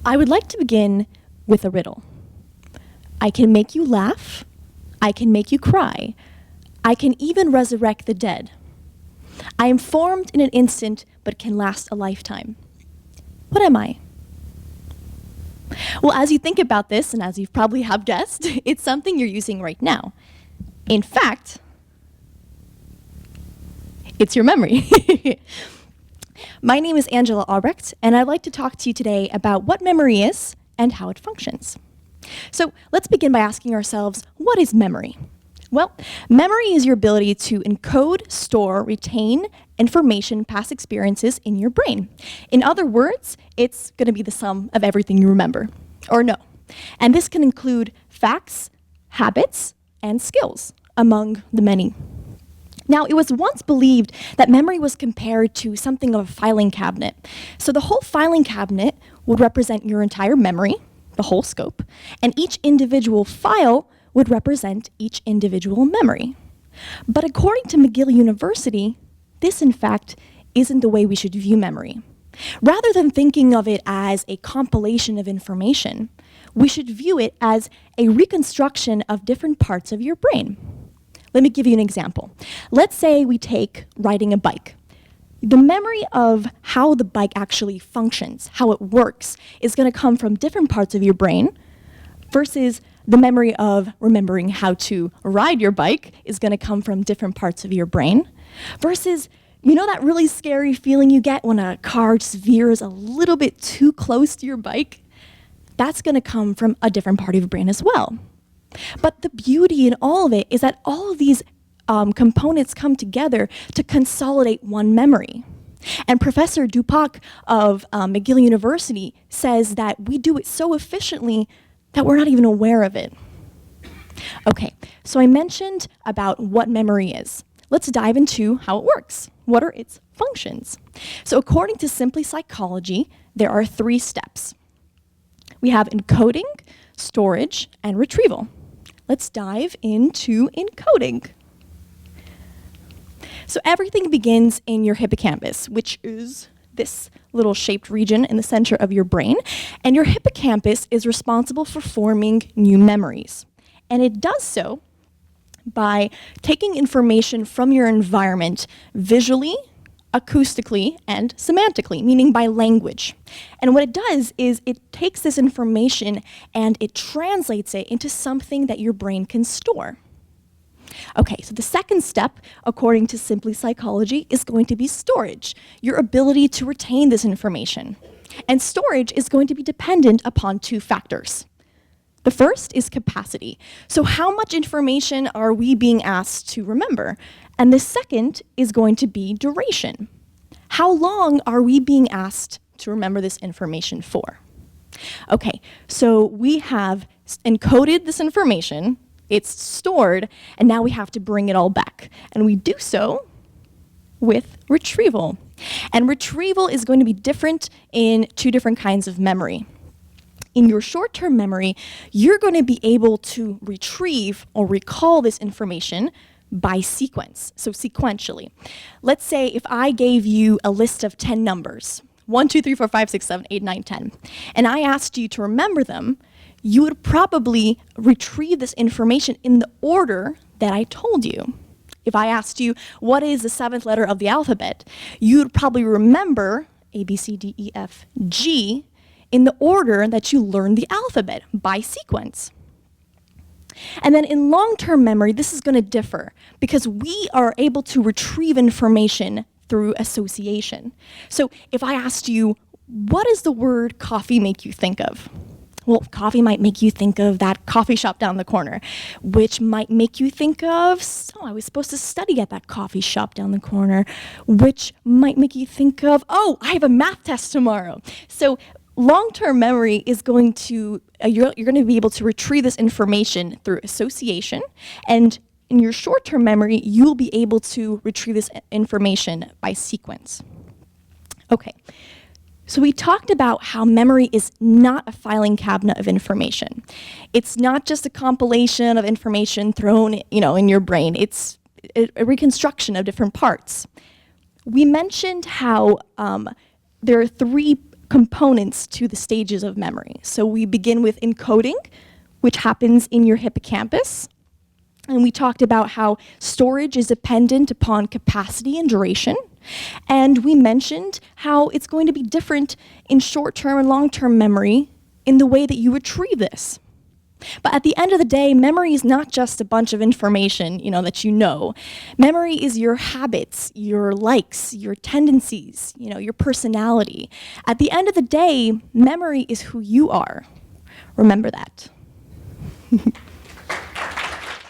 I would like to begin with a riddle. I can make you laugh. I can make you cry. I can even resurrect the dead. I am formed in an instant, but can last a lifetime. What am I? Well, as you think about this, and as you probably have guessed, it's something you're using right now. In fact, it's your memory. My name is Angela Albercht, and I'd like to talk to you today about what memory is and how it functions. So let's begin by asking ourselves, what is memory? Well, memory is your ability to encode, store, retain information, past experiences in your brain. In other words, it's going to be the sum of everything you remember, or know. And this can include facts, habits, and skills, among the many. Now, it was once believed that memory was compared to something of a filing cabinet. So the whole filing cabinet would represent your entire memory, the whole scope, and each individual file would represent each individual memory. But according to McGill University, this in fact isn't the way we should view memory. Rather than thinking of it as a compilation of information, we should view it as a reconstruction of different parts of your brain. Let me give you an example. Let's say we take riding a bike. The memory of how the bike actually functions, how it works, is going to come from different parts of your brain versus the memory of remembering how to ride your bike is going to come from different parts of your brain versus, you know, that really scary feeling you get when a car just veers a little bit too close to your bike? That's going to come from a different part of your brain as well. But the beauty in all of it is that all of these components come together to consolidate one memory. And Professor Dupac of McGill University says that we do it so efficiently that we're not even aware of it. Okay, so I mentioned about what memory is. Let's dive into how it works. What are its functions? So according to Simply Psychology, there are 3 steps. We have encoding, storage, and retrieval. Let's dive into encoding. So everything begins in your hippocampus, which is this little shaped region in the center of your brain. And your hippocampus is responsible for forming new memories. And it does so by taking information from your environment visually, acoustically, and semantically, meaning by language. And what it does is it takes this information and it translates it into something that your brain can store. Okay, so the second step, according to Simply Psychology, is going to be storage, your ability to retain this information. And storage is going to be dependent upon 2 factors. The first is capacity. So how much information are we being asked to remember? And the second is going to be duration. How long are we being asked to remember this information for? Okay, so we have encoded this information, it's stored, and now we have to bring it all back. And we do so with retrieval. And retrieval is going to be different in 2 different kinds of memory. In your short-term memory, you're going to be able to retrieve or recall this information by sequence, so sequentially. Let's say if I gave you a list of 10 numbers, 1, 2, 3, 4, 5, 6, 7, 8, 9, 10, and I asked you to remember them, you would probably retrieve this information in the order that I told you. If I asked you, what is the 7th letter of the alphabet, you would probably remember A, B, C, D, E, F, G in the order that you learned the alphabet, by sequence. And then in long-term memory, this is going to differ because we are able to retrieve information through association. So if I asked you, what does the word coffee make you think of? Well, coffee might make you think of that coffee shop down the corner, which might make you think of, oh, I was supposed to study at that coffee shop down the corner, which might make you think of, oh, I have a math test tomorrow. So long-term memory is going to, you're going to be able to retrieve this information through association, and in your short-term memory, you'll be able to retrieve this information by sequence. Okay. So we talked about how memory is not a filing cabinet of information. It's not just a compilation of information thrown, in your brain. It's a reconstruction of different parts. We mentioned how there are 3 components to the stages of memory. So we begin with encoding, which happens in your hippocampus. And we talked about how storage is dependent upon capacity and duration. And we mentioned how it's going to be different in short-term and long-term memory in the way that you retrieve this. But at the end of the day, memory is not just a bunch of information, that you know. Memory is your habits, your likes, your tendencies, your personality. At the end of the day, memory is who you are. Remember that.